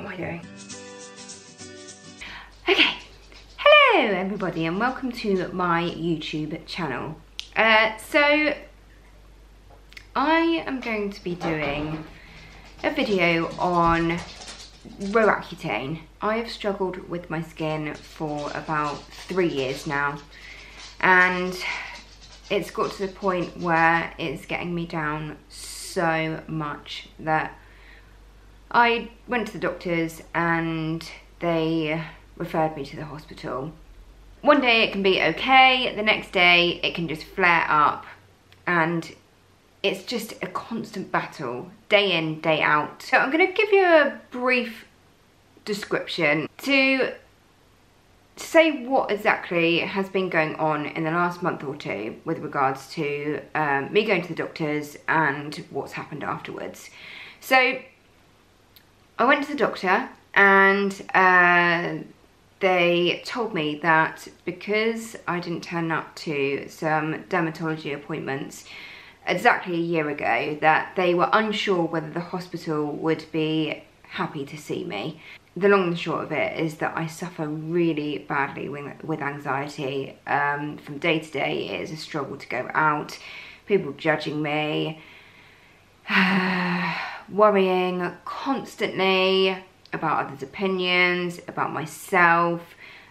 am I doing? Okay, hello everybody and welcome to my YouTube channel. So I am going to be doing a video on Roaccutane. I have struggled with my skin for about 3 years now, and it's got to the point where it's getting me down so much that I went to the doctors and they referred me to the hospital. One day it can be okay, the next day it can just flare up, and it's just a constant battle, day in, day out. So I'm going to give you a brief description to say what exactly has been going on in the last month or two with regards to me going to the doctors and what's happened afterwards. So I went to the doctor and they told me that because I didn't turn up to some dermatology appointments exactly a year ago, that they were unsure whether the hospital would be happy to see me. The long and the short of it is that I suffer really badly with anxiety. From day to day, it is a struggle to go out, people judging me, worrying constantly about others' opinions, about myself,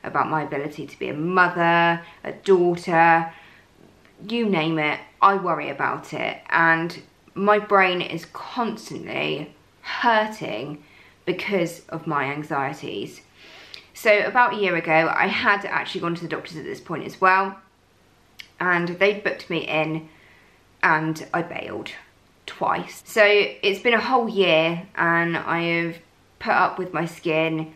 about my ability to be a mother, a daughter, you name it, I worry about it. And my brain is constantly hurting because of my anxieties. So about a year ago, I had actually gone to the doctors at this point as well, and they booked me in and I bailed twice. So it's been a whole year and I have put up with my skin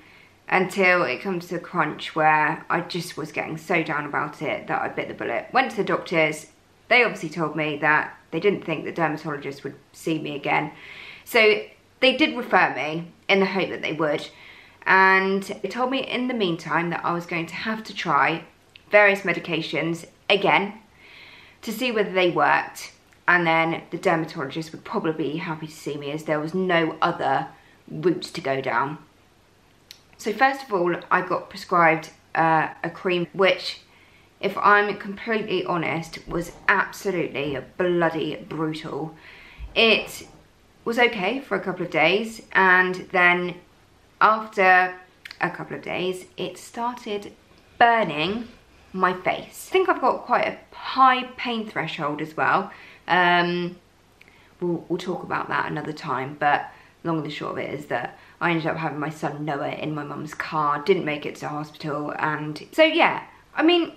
until it comes to a crunch where I just was getting so down about it that I bit the bullet. Went to the doctors. They obviously told me that they didn't think the dermatologist would see me again. So they did refer me in the hope that they would. And they told me in the meantime that I was going to have to try various medications again to see whether they worked. And then the dermatologist would probably be happy to see me as there was no other route to go down. So first of all, I got prescribed a cream which, if I'm completely honest, was absolutely bloody brutal. It was okay for a couple of days, and then after a couple of days it started burning my face. I think I've got quite a high pain threshold as well. We'll talk about that another time, but long and the short of it is that I ended up having my son Noah in my mum's car, didn't make it to the hospital, and so yeah, I mean,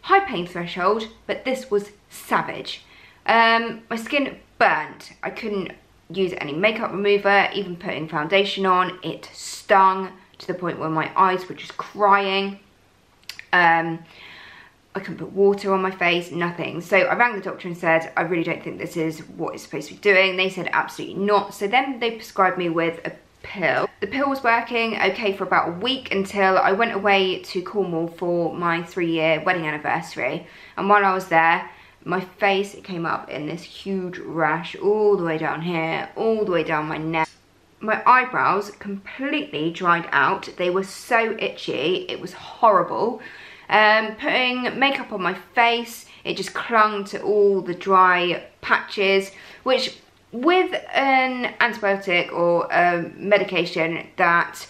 high pain threshold, but this was savage. My skin burnt. I couldn't use any makeup remover, even putting foundation on. It stung to the point where my eyes were just crying. I couldn't put water on my face, nothing. So I rang the doctor and said, I really don't think this is what it's supposed to be doing. They said absolutely not. So then they prescribed me with a pill. The pill was working okay for about a week until I went away to Cornwall for my 3-year wedding anniversary. And while I was there, my face came up in this huge rash all the way down here, all the way down my neck. My eyebrows completely dried out. They were so itchy, it was horrible. Putting makeup on my face, it just clung to all the dry patches, which with an antibiotic or a medication that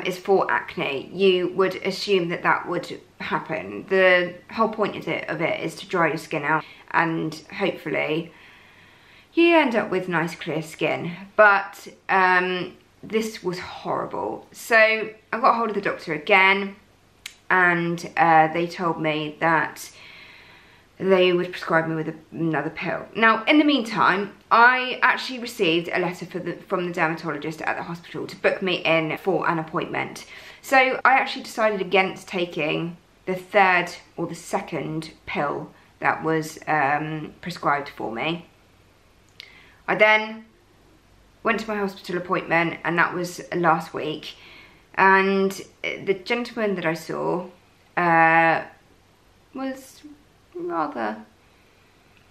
is for acne, you would assume that that would happen. The whole point of it is to dry your skin out and hopefully you end up with nice clear skin. But this was horrible. So I got hold of the doctor again, and they told me that they would prescribe me with another pill. Now, in the meantime, I actually received a letter from the dermatologist at the hospital to book me in for an appointment. So I actually decided against taking the third or the second pill that was prescribed for me. I then went to my hospital appointment, and that was last week. And the gentleman that I saw was rather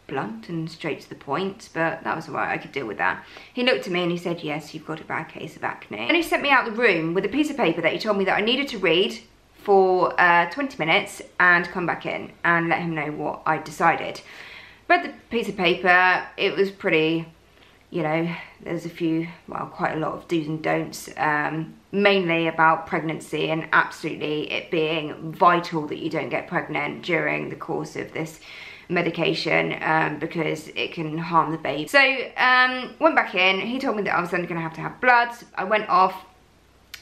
blunt and straight to the point, but that was alright, I could deal with that. He looked at me and he said, yes, you've got a bad case of acne. And he sent me out the room with a piece of paper that he told me that I needed to read for 20 minutes and come back in and let him know what I decided. Read the piece of paper, it was pretty, you know, there's a few, well, quite a lot of do's and don'ts, mainly about pregnancy and absolutely it being vital that you don't get pregnant during the course of this medication because it can harm the baby. So went back in, he told me that I was then going to have bloods. I went off,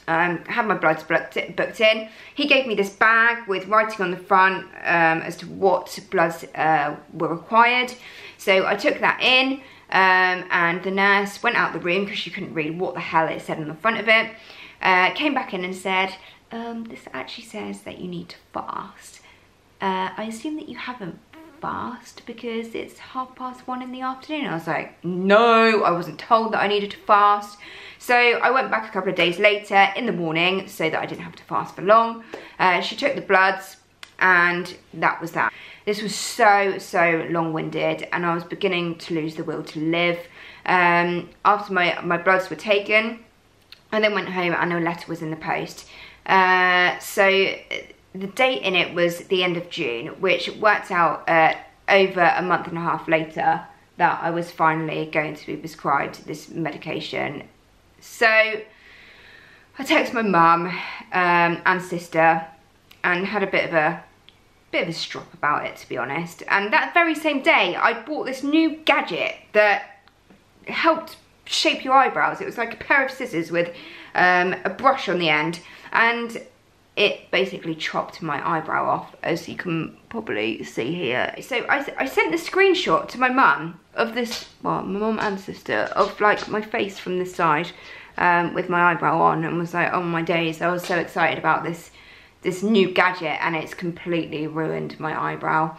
had my bloods booked in. He gave me this bag with writing on the front as to what bloods were required. So I took that in and the nurse went out the room because she couldn't read what the hell it said on the front of it. Came back in and said, this actually says that you need to fast. I assume that you haven't fast because it's 1:30 in the afternoon. I was like, no, I wasn't told that I needed to fast. So I went back a couple of days later in the morning so that I didn't have to fast for long. She took the bloods and that was that. This was so long-winded and I was beginning to lose the will to live. After my bloods were taken, I then went home and a letter was in the post. So the date in it was the end of June, which worked out over a month and a half later that I was finally going to be prescribed this medication. So I texted my mum and sister and had a bit of a strop about it, to be honest. And that very same day, I bought this new gadget that helped shape your eyebrows. It was like a pair of scissors with a brush on the end, and it basically chopped my eyebrow off, as you can probably see here. So I sent the screenshot to my mum of this, well, my mum and sister, of like my face from this side with my eyebrow on, and was like, oh my days, I was so excited about this new gadget and it's completely ruined my eyebrow.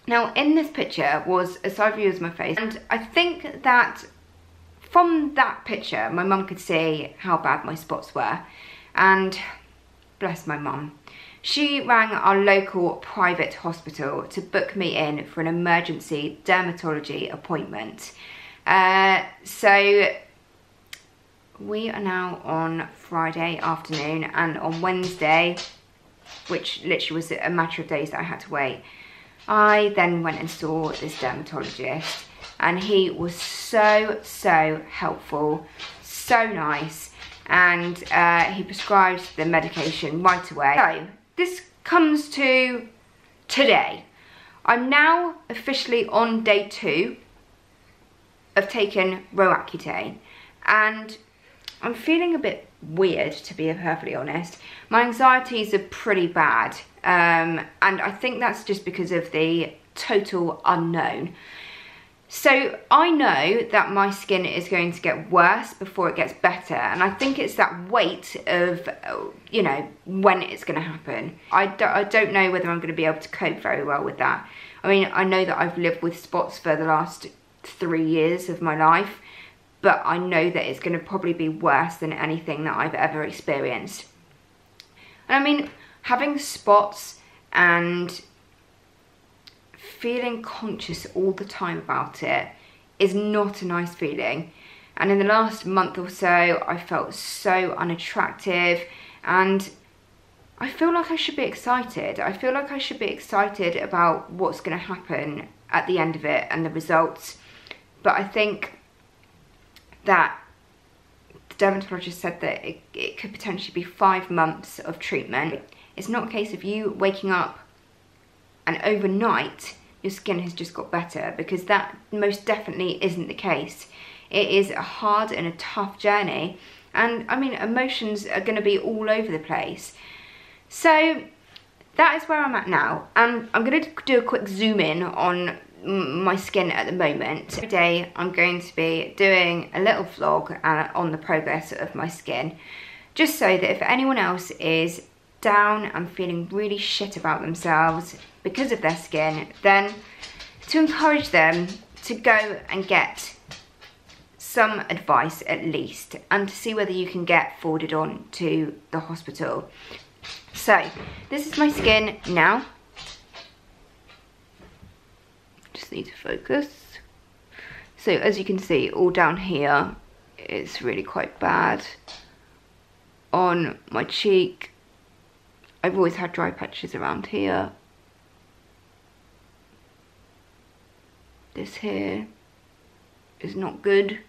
Now in this picture was a side view of my face, and I think that from that picture my mum could see how bad my spots were, and bless my mum. She rang our local private hospital to book me in for an emergency dermatology appointment. So we are now on Friday afternoon, and on Wednesday, which literally was a matter of days that I had to wait, I then went and saw this dermatologist, and he was so helpful, so nice, and he prescribed the medication right away. So this comes to today. I'm now officially on day 2 of taking Roaccutane, and I'm feeling a bit weird, to be perfectly honest. My anxieties are pretty bad, and I think that's just because of the total unknown. So I know that my skin is going to get worse before it gets better, and I think it's that weight of, you know, when it's going to happen. I don't know whether I'm going to be able to cope very well with that. I mean, I know that I've lived with spots for the last 3 years of my life, but I know that it's going to probably be worse than anything that I've ever experienced. And I mean, having spots and feeling conscious all the time about it is not a nice feeling. And in the last month or so, I felt so unattractive, and I feel like I should be excited. I feel like I should be excited about what's going to happen at the end of it and the results. But I think that the dermatologist said that it could potentially be 5 months of treatment. It's not a case of you waking up and overnight your skin has just got better, because that most definitely isn't the case. It is a hard and a tough journey, and I mean, emotions are going to be all over the place. So that is where I'm at now, and I'm going to do a quick zoom in on my skin at the moment. Every day I'm going to be doing a little vlog on the progress of my skin, just so that if anyone else is down and feeling really shit about themselves because of their skin, then to encourage them to go and get some advice at least, and to see whether you can get forwarded on to the hospital. So this is my skin now. just need to focus. So as you can see, all down here, it's really quite bad. On my cheek, I've always had dry patches around here. This here is not good.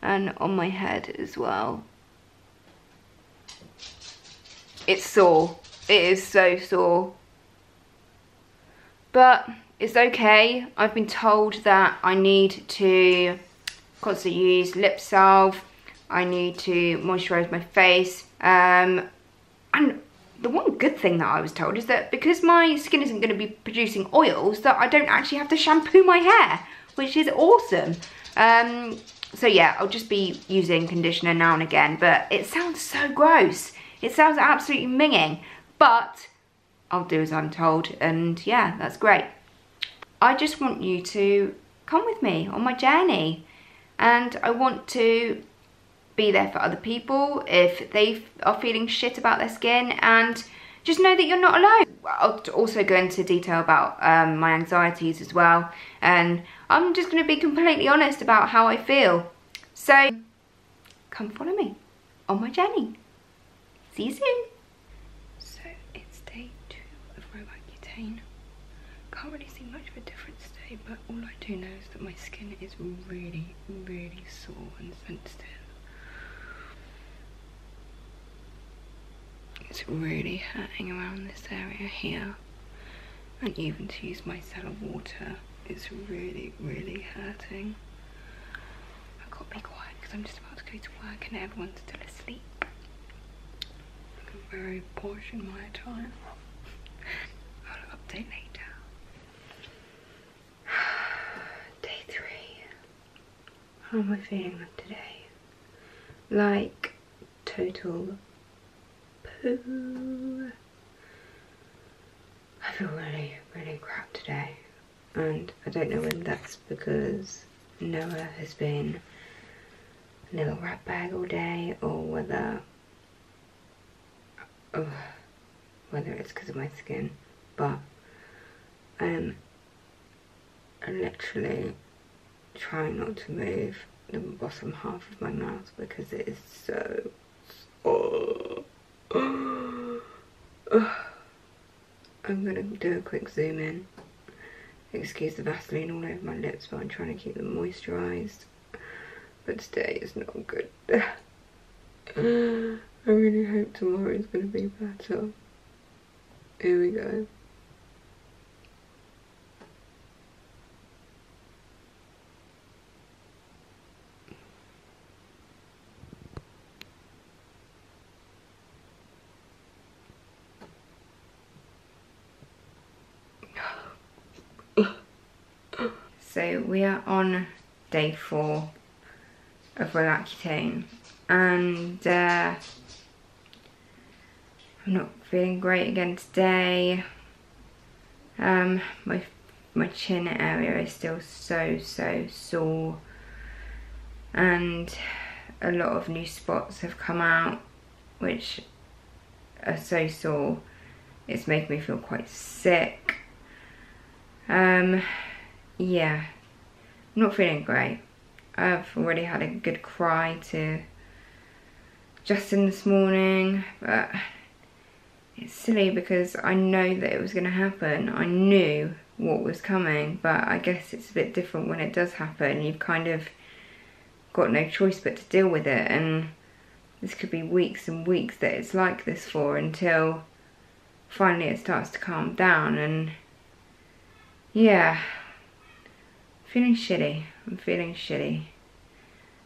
And on my head as well. It's sore. It is so sore. But it's okay. I've been told that I need to constantly use lip salve. I need to moisturise my face. And the one good thing that I was told is that because my skin isn't going to be producing oils, that I don't actually have to shampoo my hair, which is awesome. So yeah, I'll just be using conditioner now and again, but it sounds so gross. It sounds absolutely minging, but I'll do as I'm told, and yeah, that's great. I just want you to come with me on my journey, and I want to be there for other people if they are feeling shit about their skin, and just know that you're not alone. I'll also go into detail about my anxieties as well, and I'm just going to be completely honest about how I feel. So come follow me on my journey. See you soon. So it's day 2 of Roaccutane. Can't really see much of a difference today, but all I do know is that my skin is really, really sore and sensitive. It's really hurting around this area here, and even to use my cellar water, it's really, really hurting. I've got to be quiet because I'm just about to go to work and everyone's still asleep. I'm very posh in my attire. I'll update later. Day 3. How am I feeling today? Like total poo. I feel really, really crap today, and I don't know whether that's because Noah has been a little rat bag all day, or whether it's because of my skin, but I'm literally trying not to move the bottom half of my mouth because it is so I'm gonna do a quick zoom in. Excuse the Vaseline all over my lips, but I'm trying to keep them moisturised. But today is not good. I really hope tomorrow is gonna be better. Here we go. So we are on day 4 of Roaccutane, and I'm not feeling great again today. My chin area is still so sore, and a lot of new spots have come out which are so sore it's making me feel quite sick. Yeah, I'm not feeling great. I've already had a good cry to Justin this morning, but it's silly because I know that it was going to happen. I knew what was coming, but I guess it's a bit different when it does happen. You've kind of got no choice but to deal with it, and this could be weeks and weeks that it's like this for, until finally it starts to calm down. And yeah, feeling shitty. I'm feeling shitty.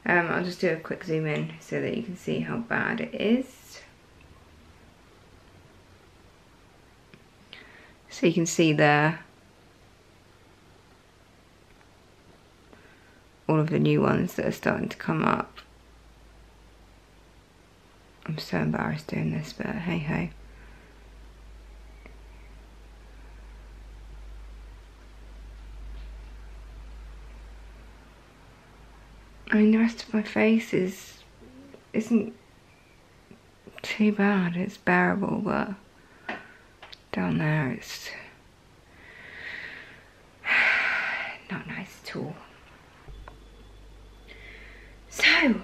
I'll just do a quick zoom in so that you can see how bad it is. So you can see there all of the new ones that are starting to come up. I'm so embarrassed doing this, but hey ho. I mean, the rest of my face isn't too bad. It's bearable, but down there nice at all. So,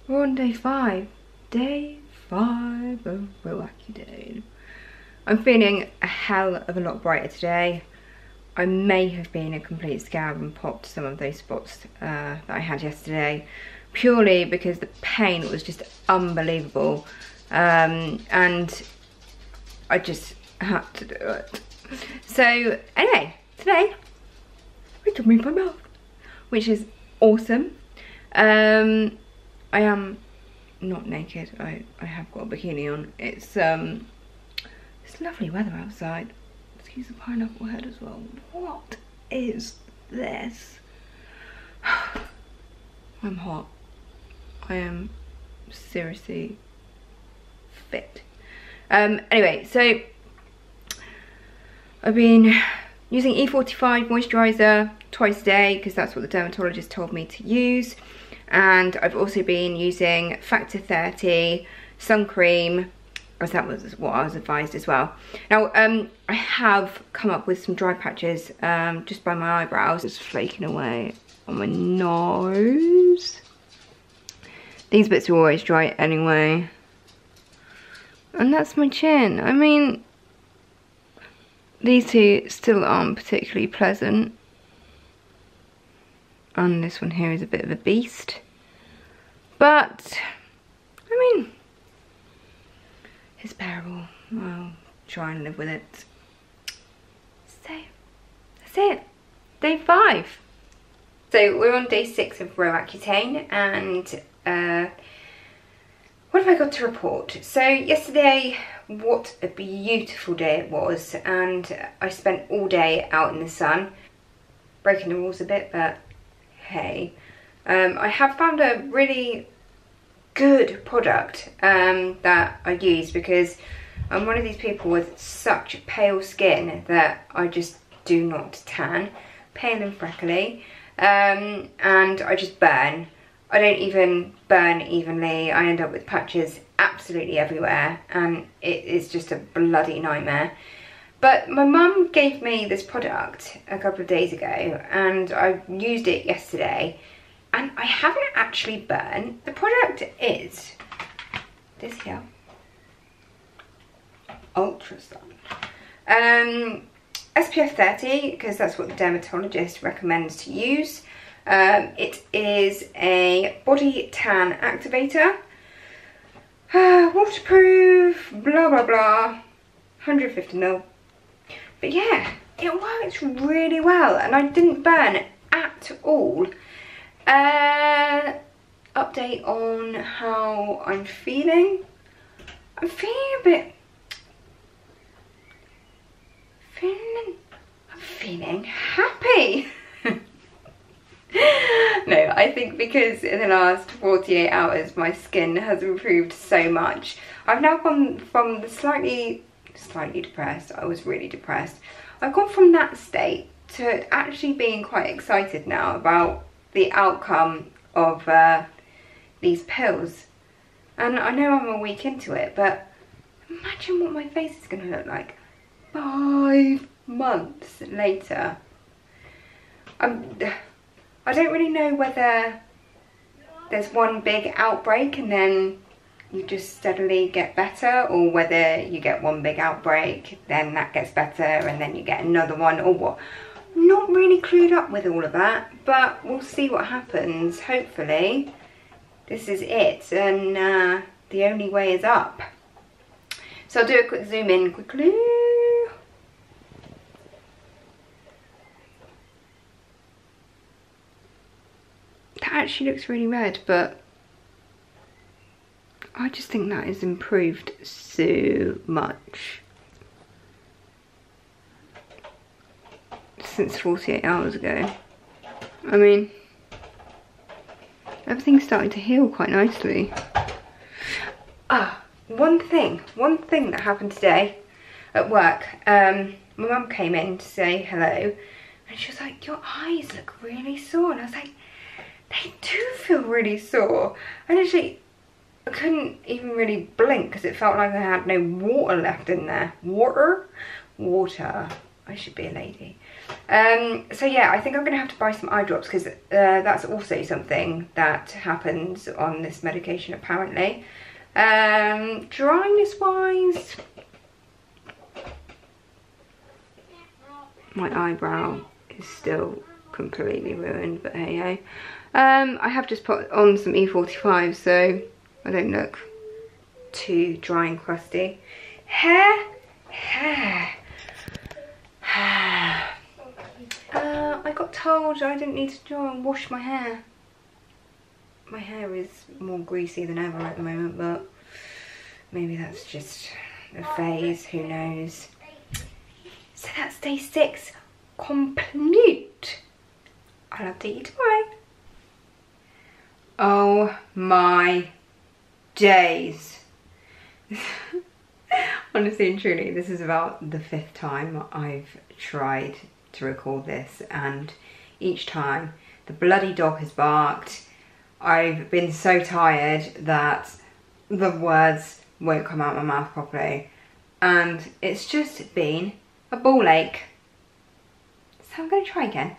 we're on day 5. Day 5 of Roaccutane. I'm feeling a hell of a lot brighter today. I may have been a complete scab and popped some of those spots that I had yesterday, purely because the pain was just unbelievable, and I just had to do it. So anyway, today I took me my mouth, which is awesome. I am not naked. I have got a bikini on. It's lovely weather outside. Excuse the pineapple head as well. What is this? I'm hot. I am seriously fit. Anyway, so I've been using E45 moisturiser twice a day because that's what the dermatologist told me to use, and I've also been using Factor 30 sun cream, as that was what I was advised as well. Now I have come up with some dry patches just by my eyebrows. It's flaking away on my nose. These bits are always dry anyway. And that's my chin. I mean, these two still aren't particularly pleasant. And this one here is a bit of a beast. But, I mean, it's bearable. I'll try and live with it. So, that's it. Day 5. So, we're on day 6 of Roaccutane, and what have I got to report? So yesterday, what a beautiful day it was, and I spent all day out in the sun, breaking the rules a bit, but hey. I have found a really good product that I use, because I'm one of these people with such pale skin that I just do not tan, pale and freckly, and I just burn. I don't even burn evenly. I end up with patches absolutely everywhere, and it is just a bloody nightmare. But my mum gave me this product a couple of days ago, and I used it yesterday, and I haven't actually burned. The product is this here, Ultra Sun. SPF 30, because that's what the dermatologist recommends to use. It is a body tan activator, waterproof, blah blah blah, 150 ml. But yeah, it works really well, and I didn't burn at all. Update on how I'm feeling. I'm feeling I'm feeling happy. No, I think because in the last 48 hours my skin has improved so much. I've now gone from the slightly depressed, I was really depressed. I've gone from that state to actually being quite excited now about the outcome of these pills. And I know I'm a week into it, but imagine what my face is going to look like 5 months later. I don't really know whether there's one big outbreak and then you just steadily get better, or whether you get one big outbreak, then that gets better, and then you get another one, or what. I'm not really clued up with all of that, but we'll see what happens. Hopefully this is it, and the only way is up. So I'll do a quick zoom in quickly. That actually looks really red, but I just think that has improved so much since 48 hours ago. I mean, everything's starting to heal quite nicely. One thing that happened today at work. My mum came in to say hello, and she was like, "Your eyes look really sore," and I was like, they do feel really sore. And actually, I couldn't even really blink because it felt like I had no water left in there. Water. I should be a lady. So yeah, I think I'm gonna have to buy some eye drops because that's also something that happens on this medication apparently. Dryness wise, my eyebrow is still completely ruined, but hey ho. I have just put on some E45 so I don't look too dry and crusty. Hair. I got told I didn't need to wash my hair. My hair is more greasy than ever at the moment, but maybe that's just a phase, who knows. So that's day 6 complete. I'll update you tomorrow. Oh my days. Honestly and truly, this is about the 5th time I've tried to record this, and each time the bloody dog has barked. I've been so tired that the words won't come out of my mouth properly, and it's just been a ball ache. So I'm going to try again.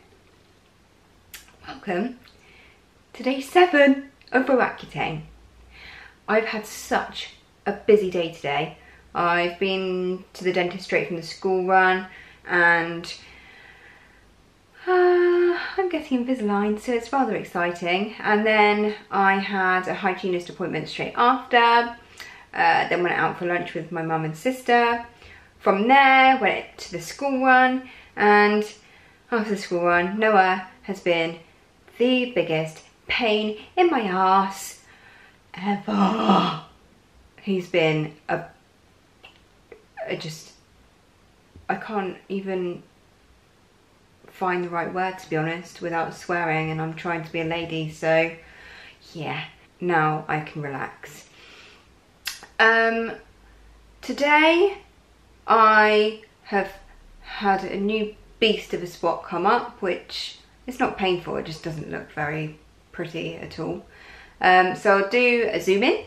Welcome to day 7 of Roaccutane. I've had such a busy day today. I've been to the dentist straight from the school run, and I'm getting Invisalign, so it's rather exciting. And then I had a hygienist appointment straight after. Then went out for lunch with my mum and sister. From there, went to the school run, and after the school run, Noah has been the biggest pain in my arse ever. He's been I can't even find the right word, to be honest, without swearing, and I'm trying to be a lady, so yeah, now I can relax. Today I have had a new beast of a spot come up, which is not painful, it just doesn't look very pretty at all. So I'll do a zoom in.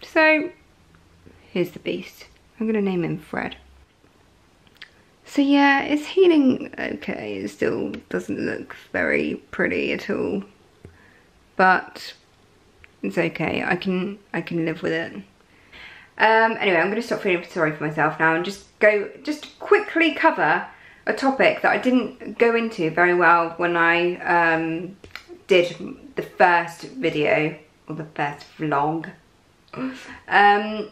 So here's the beast. I'm gonna name him Fred. So yeah, it's healing okay. It still doesn't look very pretty at all, but it's okay. I can live with it. Anyway, I'm gonna stop feeling sorry for myself now and just quickly cover a topic that I didn't go into very well when I did the first video, or the first vlog. I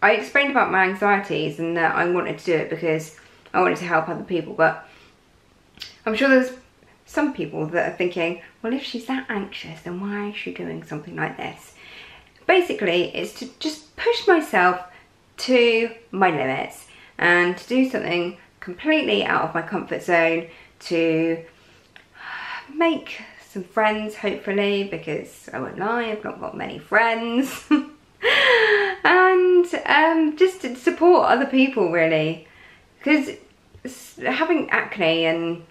explained about my anxieties and that I wanted to do it because I wanted to help other people, but I'm sure there's some people that are thinking, well, if she's that anxious, then why is she doing something like this? Basically, it's to just push myself to my limits and to do something completely out of my comfort zone, to make some friends, hopefully, because I won't lie, I've not got many friends. And just to support other people, really, because having acne and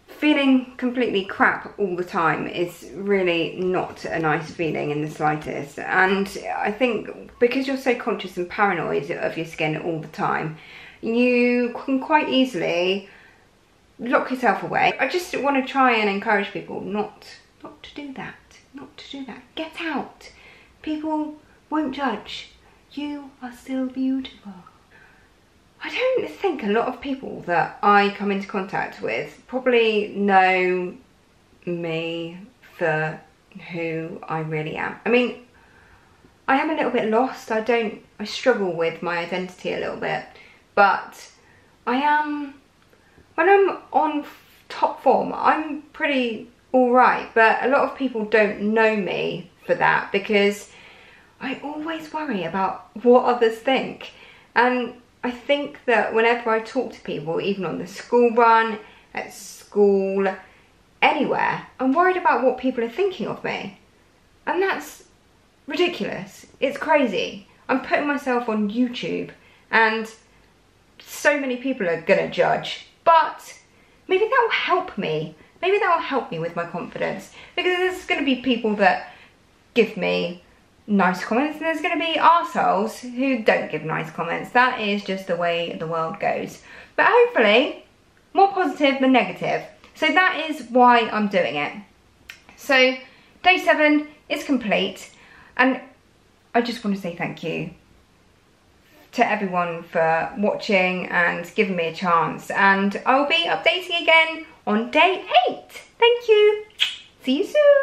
feeling completely crap all the time is really not a nice feeling in the slightest. And I think because you're so conscious and paranoid of your skin all the time, you can quite easily lock yourself away. I just want to try and encourage people not to do that. Not to do that. Get out. People won't judge. You are still beautiful. I don't think a lot of people that I come into contact with probably know me for who I really am. I mean, I am a little bit lost. I struggle with my identity a little bit, but I am, when I'm on top form, I'm pretty alright, but a lot of people don't know me for that because I always worry about what others think. And I think that whenever I talk to people, even on the school run, at school, anywhere, I'm worried about what people are thinking of me. And that's ridiculous. It's crazy. I'm putting myself on YouTube and so many people are gonna judge, but maybe that will help me. Maybe that will help me with my confidence, because there's gonna be people that give me nice comments, and there's going to be arseholes who don't give nice comments. That is just the way the world goes. But hopefully, more positive than negative. So that is why I'm doing it. So day 7 is complete, and I just want to say thank you to everyone for watching and giving me a chance, and I'll be updating again on day 8. Thank you. See you soon.